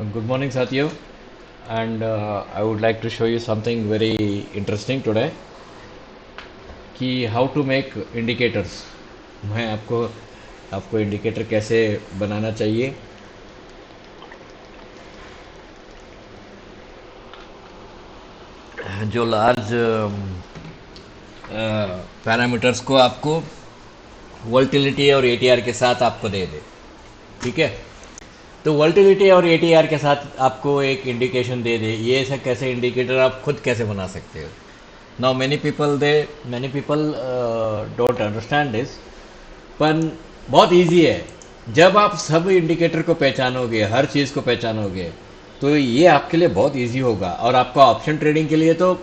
Good morning, Satyo. And I would like to show you something very interesting today कि how to make indicators. मैं आपको आपको indicator कैसे बनाना चाहिए। जो लार्ज पैरामीटर्स को आपको वोल्टिलिटी और एटीआर के साथ आपको दे दे। ठीक है, तो वोल्टिलिटी और एटीआर के साथ आपको एक इंडिकेशन दे दे। ये ऐसा कैसे इंडिकेटर आप खुद कैसे बना सकते हो। Now many people don't understand this, पर बहुत इजी है। जब आप सब इंडिकेटर को पहचानोगे, हर चीज़ को पहचानोगे, तो ये आपके लिए बहुत इजी होगा। और आपका ऑप्शन ट्रेडिंग के लिए तो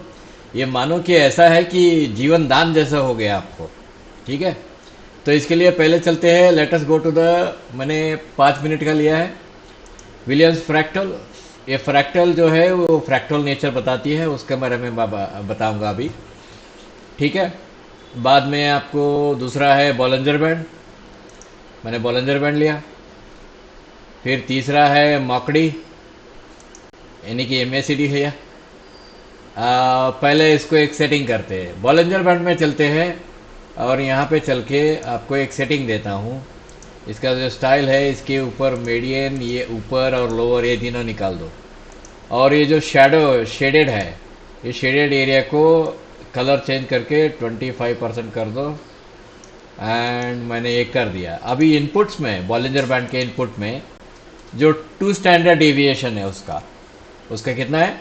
ये मानो कि ऐसा है कि जीवन दान जैसा हो गया आपको। ठीक है, तो इसके लिए पहले चलते हैं, let us go to the, मैंने 5 मिनट का लिया है विलियम्स फ्रैक्टल। ये फ्रैक्टल जो है वो फ्रैक्टल नेचर बताती है, उसके बारे में बताऊंगा अभी। ठीक है, बाद में आपको दूसरा है बॉलिंजर बैंड, मैंने बॉलिंजर बैंड लिया। फिर तीसरा है मॉकडी, यानी कि एमएसीडी है। पहले इसको एक सेटिंग करते हैं, बॉलिंजर बैंड में चलते हैं और यहाँ पे चल के आपको एक सेटिंग देता हूँ। इसका जो स्टाइल है, इसके ऊपर मीडियन, ये ऊपर और लोअर, ये तीनों निकाल दो। और ये जो शेडेड है, ये शेडेड एरिया को कलर चेंज करके 25% कर दो। एंड मैंने ये कर दिया। अभी इनपुट्स में, बॉलिंजर बैंड के इनपुट में जो 2 स्टैंडर्ड डेविएशन है, उसका कितना है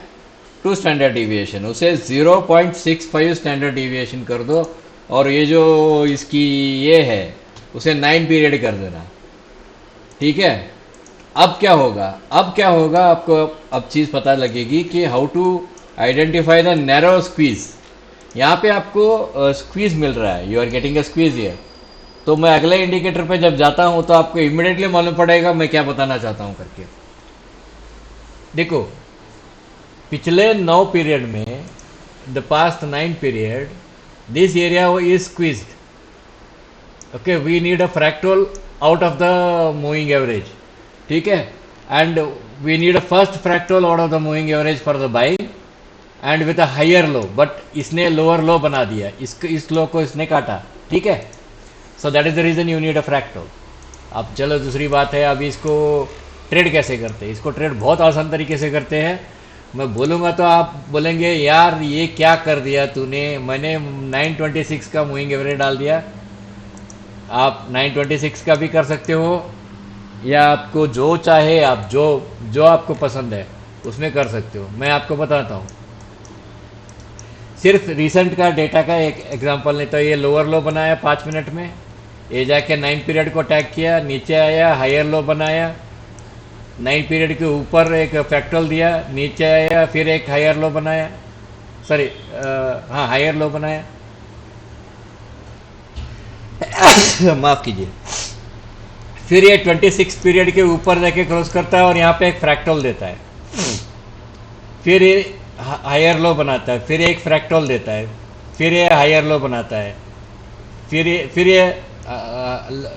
2 स्टैंडर्ड डेविएशन, उसे 0.65 स्टैंडर्ड डेविएशन कर दो। और ये जो इसकी ये है, उसे 9 पीरियड कर देना। ठीक है, अब क्या होगा आपको अब चीज़ पता लगेगी कि how to identify the narrow squeeze. यहाँ पे आपको स्क्वीज मिल रहा है, you are getting a squeeze here. तो मैं अगले इंडिकेटर पे जब जाता हूँ तो आपको इमिडिएटली मालूम पड़ेगा मैं क्या बताना चाहता हूँ करके। देखो, पिछले 9 पीरियड में, the past 9 period, this area is squeezed. Okay, we need a fractal out of the moving average. ठीक है, and we need a first fractal out of the moving average for the buying and with a higher low, but इसने lower low बना दिया, इस low को इसने काटा। ठीक है, so that is the reason you need a fractal. अब चलो दूसरी बात है, अभी इसको ट्रेड कैसे करते हैं। इसको ट्रेड बहुत आसान तरीके से करते हैं। मैं बोलूँगा तो आप बोलेंगे यार ये क्या कर दिया तूने, मैंने 926 का मूविंग एवरेज डाल दिया। आप 926 का भी कर सकते हो, या आपको जो चाहे, आप जो जो आपको पसंद है उसमें कर सकते हो। मैं आपको बताता हूँ, सिर्फ रिसेंट का डेटा का एक एग्जांपल नहीं। तो ये लोअर लो बनाया 5 मिनट में, ये जाके 9 पीरियड को टैग किया, नीचे आया हायर लो बनाया, 9 पीरियड के ऊपर एक फैक्टल दिया, नीचे आया फिर एक हायर लो बनाया, सॉरी हाँ हायर लो बनाया माफ कीजिए। फिर ये 26 पीरियड के ऊपर जाके क्रॉस करता है और यहाँ पे एक फ्रैक्टल देता है। फिर ये हायर लो बनाता है, फिर एक फ्रैक्टल देता है, फिर ये हायर लो बनाता है, फिर ये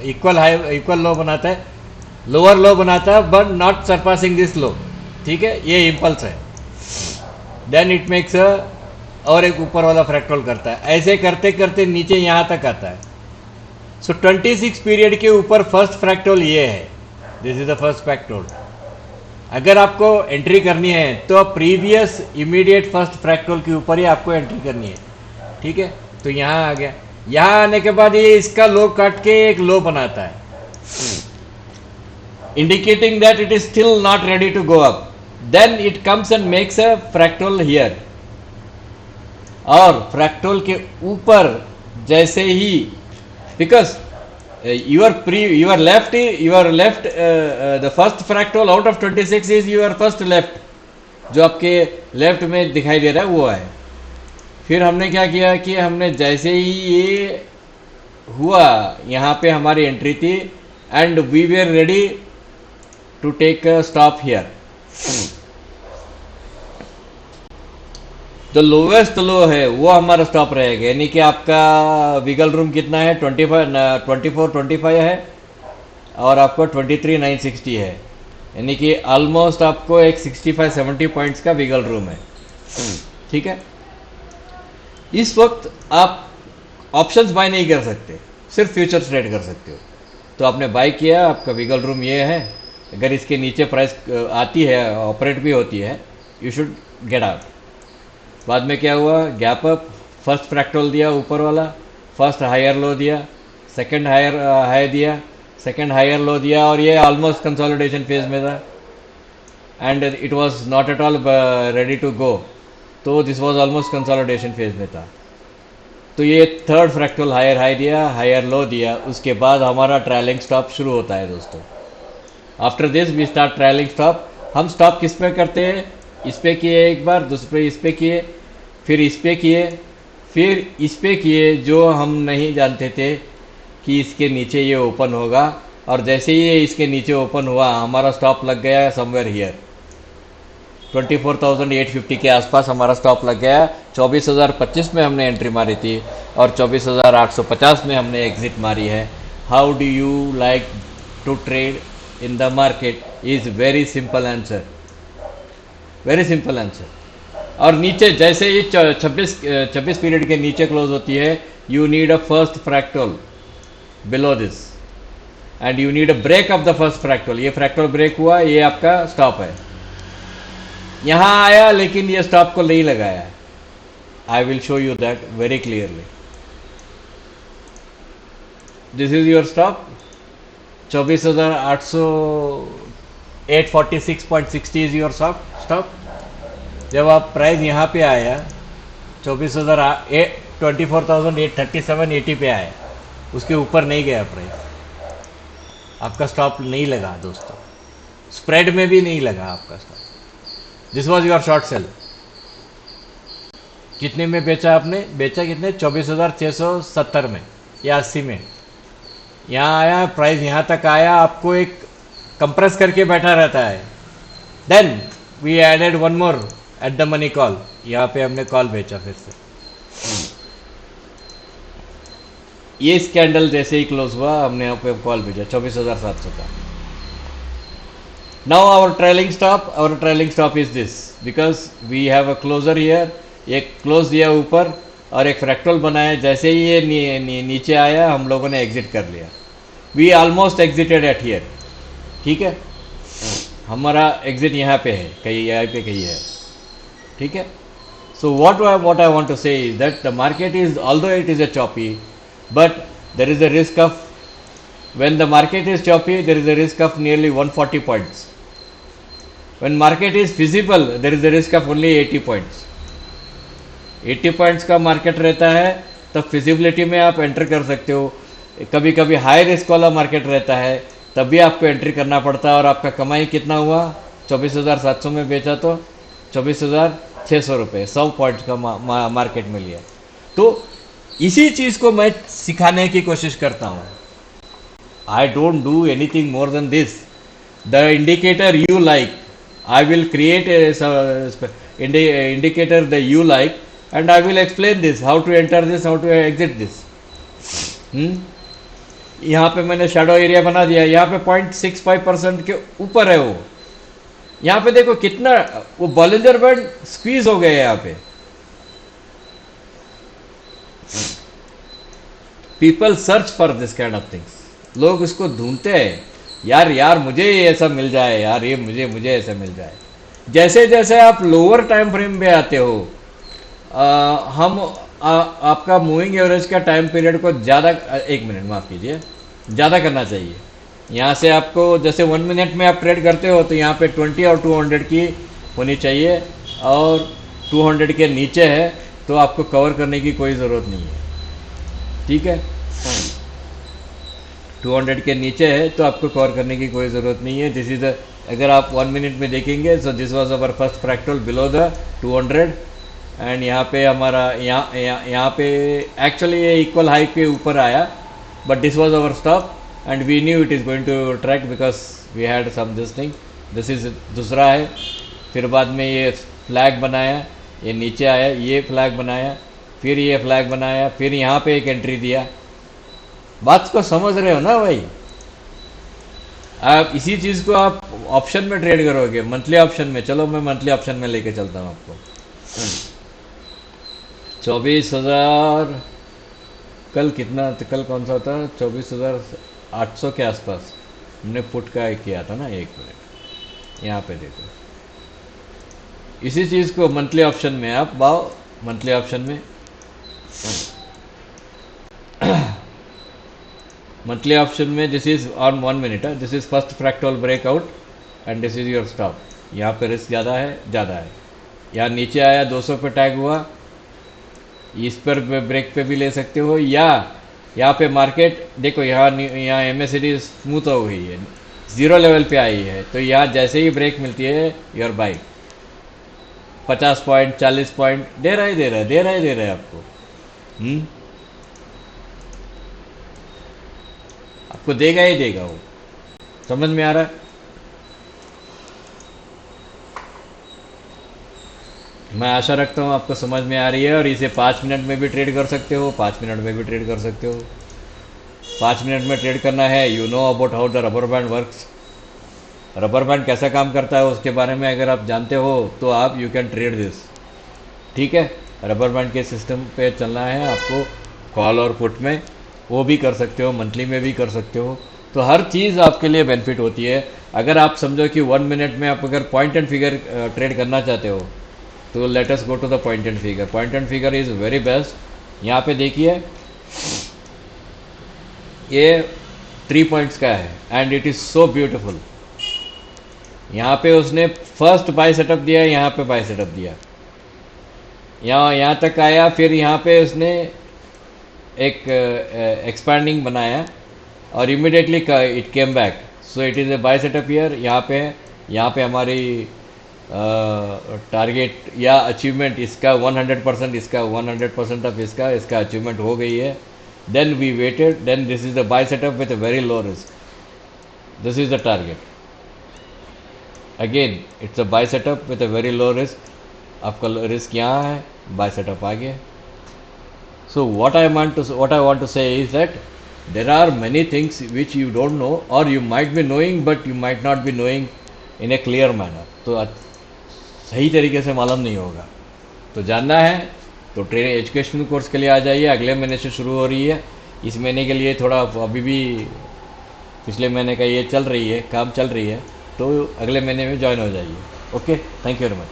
इक्वल लो बनाता है, लोअर लो बनाता है but not surpassing this low. ठीक है, ये इम्पल्स है। देन इट मेक्स और एक ऊपर वाला फ्रैक्टल करता है। ऐसे करते करते नीचे यहाँ तक आता है। सो 26 पीरियड के ऊपर फर्स्ट फ्रैक्टल ये है, this is the first fractal. अगर आपको एंट्री करनी है तो प्रीवियस इमीडिएट फर्स्ट फ्रैक्टल के ऊपर ही आपको एंट्री करनी है। ठीक है, तो यहाँ आ गया। यहाँ आने के बाद ये इसका लो काट के एक लो बनाता है, indicating that it is still not ready to go up. Then it comes and makes a fractal here, और फ्रैक्टल के ऊपर जैसे ही, because your left the first fractal out of 26 is your first left, जो आपके left में दिखाई दे रहा है वो है। फिर हमने क्या किया कि हमने जैसे ही ये हुआ, यहाँ पे हमारी एंट्री थी and we were ready to take stop here. जो लोवेस्ट लो है वो हमारा स्टॉप रहेगा, यानी कि आपका विगल रूम कितना है 2425 है और आपको 23,960 है। यानी कि ऑलमोस्ट आपको एक 65-70 पॉइंट्स का विगल रूम है। ठीक है, इस वक्त आप ऑप्शंस बाय नहीं कर सकते, सिर्फ फ्यूचर्स ट्रेड कर सकते हो। तो आपने बाय किया, आपका विगल रूम ये है। अगर इसके नीचे प्राइस आती है, ऑपरेट भी होती है, यू शुड गेट आउट। बाद में क्या हुआ, गैप अप, फर्स्ट फ्रैक्टल दिया ऊपर वाला, फर्स्ट हायर लो दिया, सेकंड हायर हाई दिया, सेकंड हायर लो दिया, और ये ऑलमोस्ट कंसोलिडेशन फेज में था and it was not at all ready to go. तो this was almost consolidation phase में था। तो ये थर्ड फ्रैक्टल हायर हाई दिया, हायर लो दिया, उसके बाद हमारा ट्रायलिंग स्टॉप शुरू होता है दोस्तों। After this we start trailing stop. हम स्टॉप किस पे करते हैं, इस पे किए एक बार, दूसरे इस पे किए, फिर इस पे किए, फिर इस पे किए, जो हम नहीं जानते थे कि इसके नीचे ये ओपन होगा। और जैसे ही ये इसके नीचे ओपन हुआ, हमारा स्टॉप लग गया समवेयर हियर 24,850 के आसपास हमारा स्टॉप लग गया। 24,025 में हमने एंट्री मारी थी और 24,850 में हमने एग्जिट मारी है। How do you like to trade in the market is very simple answer, very simple answer. और नीचे जैसे ही 26 पीरियड के नीचे क्लोज होती है, you need a first fractal below this and you need a break of the first fractal. ये fractal break हुआ, ये आपका स्टॉप है। यहां आया लेकिन ये स्टॉप को नहीं लगाया। I will show you that very clearly. This is your stop 24,846.60 is your stop. जब आप प्राइस यहाँ पे आया 24,837.80 पे आया, उसके ऊपर नहीं गया प्राइस, आपका स्टॉप नहीं लगा दोस्तों, स्प्रेड में भी नहीं लगा आपका stop. This was your short cell. कितने में बेचा आपने, बेचा कितने, 24,670 में या 80 में। यहाँ आया प्राइस, यहाँ तक आया, आपको एक कंप्रेस करके बैठा रहता है। Then we added one more at the money call, यहाँ पे हमने कॉल बेचा फिर से। ये स्कैंडल जैसे ही क्लोज हुआ, हमने यहाँ पे कॉल भेजा 24,700 का। Now our trailing stop is this, because we have a closer here। एक क्लोज दिया ऊपर और एक फ्रैक्टल बनाया, जैसे ही ये नीचे आया हम लोगों ने एग्जिट कर लिया। We almost exited at here. ठीक है, हमारा एग्जिट यहाँ पे है, कहीं यहाँ पे कहीं है। ठीक है, सो what I want to say is that the market is, although it is a choppy, but there is a risk of, when the market is choppy, there is a risk of nearly 140 points. When market is feasible, there is a risk of only 80 points. 80 points का market रहता है, तब feasibility में आप enter कर सकते हो। कभी कभी हाई रिस्क वाला मार्केट रहता है, तब भी आपको एंट्री करना पड़ता है। और आपका कमाई कितना हुआ, 24,700 में बेचा तो 24,600 रुपये, 100 पॉइंट्स का मार्केट में लिया। तो इसी चीज़ को मैं सिखाने की कोशिश करता हूँ। I don't do anything more than this. The indicator you like, I will create a indicator that you like, and I will explain this, how to enter this, how to exit this. यहाँ पे मैंने shadow area बना दिया, यहाँ पे 0.65% के ऊपर है वो। यहाँ पे देखो कितना वो बॉलिंजर बैंड स्क्वीज हो गया है यहाँ पे। People search for this kind of things. लोग उसको ढूंढते हैं, यार मुझे ये ऐसा मिल जाए, यार ये मुझे ऐसा मिल जाए। जैसे जैसे आप लोअर टाइम फ्रेम में आते हो, आपका मूविंग एवरेज का टाइम पीरियड को ज़्यादा, एक मिनट माफ़ कीजिए, ज़्यादा करना चाहिए। यहाँ से आपको जैसे 1 मिनट में आप ट्रेड करते हो, तो यहाँ पे 20 और 200 की होनी चाहिए, और 200 के नीचे है तो आपको कवर करने की कोई ज़रूरत नहीं है। ठीक है, 200 के नीचे है तो आपको कवर करने की कोई ज़रूरत नहीं है। दिस इज द, अगर आप 1 मिनट में देखेंगे, so this was our first fractal below the 200, and यहाँ पे हमारा यहाँ पे एक्चुअली ये इक्वल हाई के ऊपर आया, but this was our stop and we knew it is going to track because we had some this thing. This is दूसरा है। फिर बाद में ये फ्लैग बनाया, ये नीचे आया, ये फ्लैग बनाया, फिर ये फ्लैग बनाया, फिर यहाँ पे एक एंट्री दिया। बात को समझ रहे हो ना भाई? आप इसी चीज को आप ऑप्शन में ट्रेड करोगे, मंथली ऑप्शन में। चलो मैं मंथली ऑप्शन में लेके चलता हूँ आपको। 24,000, कल कितना, कल कौन सा था, 24,800 के आसपास हमने पुट का किया था ना। एक मिनट, यहाँ पे देखो, इसी चीज को मंथली ऑप्शन में आप बाओ, मंथली ऑप्शन में मंथली ऑप्शन में this is on 1 minute, this is first fractal breakout and this is your stop. यहाँ पे रिस्क ज़्यादा है, ज़्यादा है। यहाँ नीचे आया 200 पे टैग हुआ, इस पर ब्रेक पे भी ले सकते हो, या यहाँ पे मार्केट देखो, यहाँ एमएससीडी स्मूथ हो गई है, जीरो लेवल पे आई है, तो यहाँ जैसे ही ब्रेक मिलती है योर बाई 50 पॉइंट 40 पॉइंट दे रहा है, दे रहा है, दे रहा है, दे रहा है आपको। आपको देगा ही देगा वो। समझ में आ रहा है? मैं आशा रखता हूँ आपको समझ में आ रही है। और इसे 5 मिनट में भी ट्रेड कर सकते हो, 5 मिनट में भी ट्रेड कर सकते हो। 5 मिनट में ट्रेड करना है, you know about how the rubber band works. Rubber band कैसा काम करता है उसके बारे में अगर आप जानते हो तो आप यू कैन ट्रेड दिस। ठीक है, रबर बैंड के सिस्टम पे चलना है आपको, कॉल और पुट में वो भी कर सकते हो, मंथली में भी कर सकते हो। तो हर चीज़ आपके लिए बेनिफिट होती है। अगर आप समझो कि 1 मिनट में आप अगर पॉइंट एंड फिगर ट्रेड करना चाहते हो तो let us go to the point and figure. Point and figure is very best. यहाँ पे देखिए, ये 3 पॉइंट्स का है and it is so beautiful. यहाँ पे उसने फर्स्ट बाय सेटअप दिया, यहाँ पे बाय सेटअप दिया, यहाँ तक आया, फिर यहाँ पे उसने एक एक्सपैंडिंग बनाया और immediately it came back. So it is a buy setup here. यहाँ पे हमारी टारगेट या अचीवमेंट इसका 100%, इसका 100% ऑफ इसका अचीवमेंट हो गई है। Then we waited, then this is the buy setup with a very low risk, this is the target. Again it's a buy setup with a very low risk. आपका risk यहाँ है, bye setup आ गया। So what I want to say is that there are many things which you don't know, or you might be knowing but you might not be knowing in a clear manner. तो सही तरीके से मालूम नहीं होगा। तो जानना है तो ट्रेनिंग एजुकेशनल कोर्स के लिए आ जाइए, अगले महीने से शुरू हो रही है। इस महीने के लिए थोड़ा अभी भी पिछले महीने का ये चल रही है, काम चल रही है, तो अगले महीने में ज्वाइन हो जाइए। Okay, thank you very much.